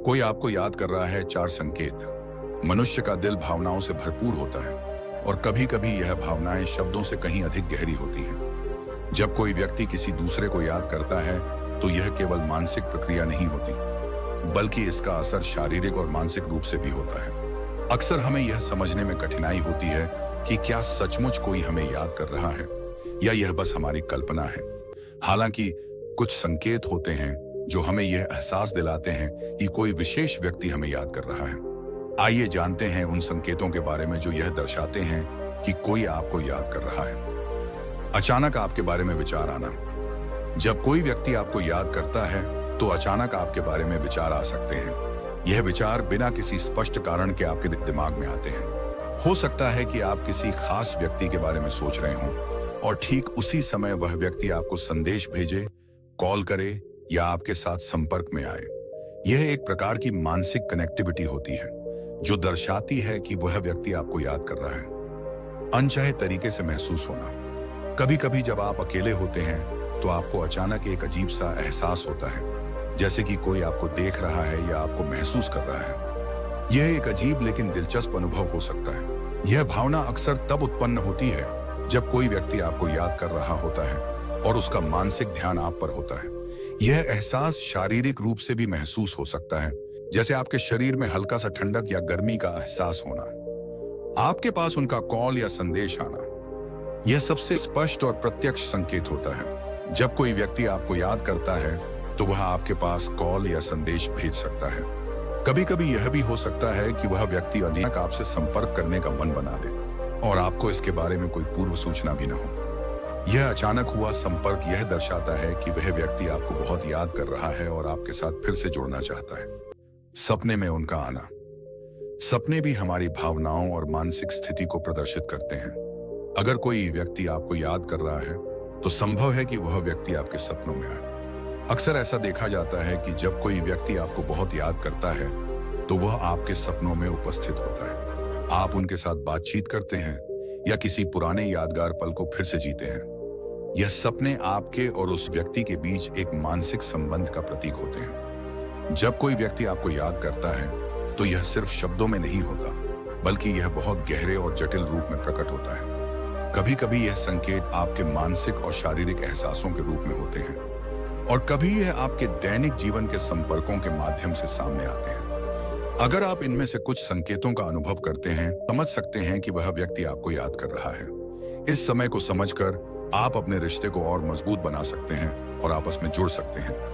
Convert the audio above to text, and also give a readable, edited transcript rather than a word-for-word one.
कोई आपको याद कर रहा है। चार संकेत। मनुष्य का दिल भावनाओं से भरपूर होता है और कभी कभी यह भावनाएं शब्दों से कहीं अधिक गहरी होती हैं। जब कोई व्यक्ति किसी दूसरे को याद करता है तो यह केवल मानसिक प्रक्रिया नहीं होती, बल्कि इसका असर शारीरिक और मानसिक रूप से भी होता है। अक्सर हमें यह समझने में कठिनाई होती है कि क्या सचमुच कोई हमें याद कर रहा है या यह बस हमारी कल्पना है। हालांकि कुछ संकेत होते हैं जो हमें यह एहसास दिलाते हैं कि कोई विशेष व्यक्ति हमें याद कर रहा है। आइए जानते हैं उन संकेतों के बारे में जो यह दर्शाते हैं कि कोई आपको याद कर रहा है। अचानक आपके बारे में विचार आना। जब कोई व्यक्ति आपको याद करता है तो अचानक आपके बारे में विचार आ सकते हैं। यह विचार बिना किसी स्पष्ट कारण के आपके दिमाग में आते हैं। हो सकता है कि आप किसी खास व्यक्ति के बारे में सोच रहे हों और ठीक उसी समय वह व्यक्ति आपको संदेश भेजे, कॉल करे या आपके साथ संपर्क में आए। यह एक प्रकार की मानसिक कनेक्टिविटी होती है जो दर्शाती है कि वह व्यक्ति आपको याद कर रहा है। अनचाहे तरीके से महसूस होना। कभी कभी जब आप अकेले होते हैं तो आपको अचानक एक अजीब सा एहसास होता है, जैसे कि कोई आपको देख रहा है या आपको महसूस कर रहा है। यह एक अजीब लेकिन दिलचस्प अनुभव हो सकता है। यह भावना अक्सर तब उत्पन्न होती है जब कोई व्यक्ति आपको याद कर रहा होता है और उसका मानसिक ध्यान आप पर होता है। यह एहसास शारीरिक रूप से भी महसूस हो सकता है, जैसे आपके शरीर में हल्का सा ठंडक या गर्मी का एहसास होना, आपके पास उनका कॉल या संदेश आना। यह सबसे स्पष्ट और प्रत्यक्ष संकेत होता है। जब कोई व्यक्ति आपको याद करता है तो वह आपके पास कॉल या संदेश भेज सकता है। कभी कभी यह भी हो सकता है कि वह व्यक्ति अचानक आपसे संपर्क करने का मन बना ले और आपको इसके बारे में कोई पूर्व सूचना भी न हो। यह अचानक हुआ संपर्क यह दर्शाता है कि वह व्यक्ति आपको बहुत याद कर रहा है और आपके साथ फिर से जुड़ना चाहता है। सपने में उनका आना। सपने भी हमारी भावनाओं और मानसिक स्थिति को प्रदर्शित करते हैं। अगर कोई व्यक्ति आपको याद कर रहा है तो संभव है कि वह व्यक्ति आपके सपनों में आए। अक्सर ऐसा देखा जाता है कि जब कोई व्यक्ति आपको बहुत याद करता है तो वह आपके सपनों में उपस्थित होता है। आप उनके साथ बातचीत करते हैं या किसी पुराने यादगार पल को फिर से जीते हैं। यह सपने आपके और उस व्यक्ति के बीच एक मानसिक संबंध का प्रतीक होते हैं। जब कोई व्यक्ति आपको याद करता है तो यह सिर्फ शब्दों में नहीं होता, बल्कि यह बहुत गहरे और जटिल रूप में प्रकट होता है। कभी कभी यह संकेत आपके मानसिक और शारीरिक एहसासों के रूप में होते हैं और कभी यह आपके दैनिक जीवन के संपर्कों के माध्यम से सामने आते हैं। अगर आप इनमें से कुछ संकेतों का अनुभव करते हैं, समझ सकते हैं कि वह व्यक्ति आपको याद कर रहा है। इस समय को समझकर आप अपने रिश्ते को और मजबूत बना सकते हैं और आपस में जुड़ सकते हैं।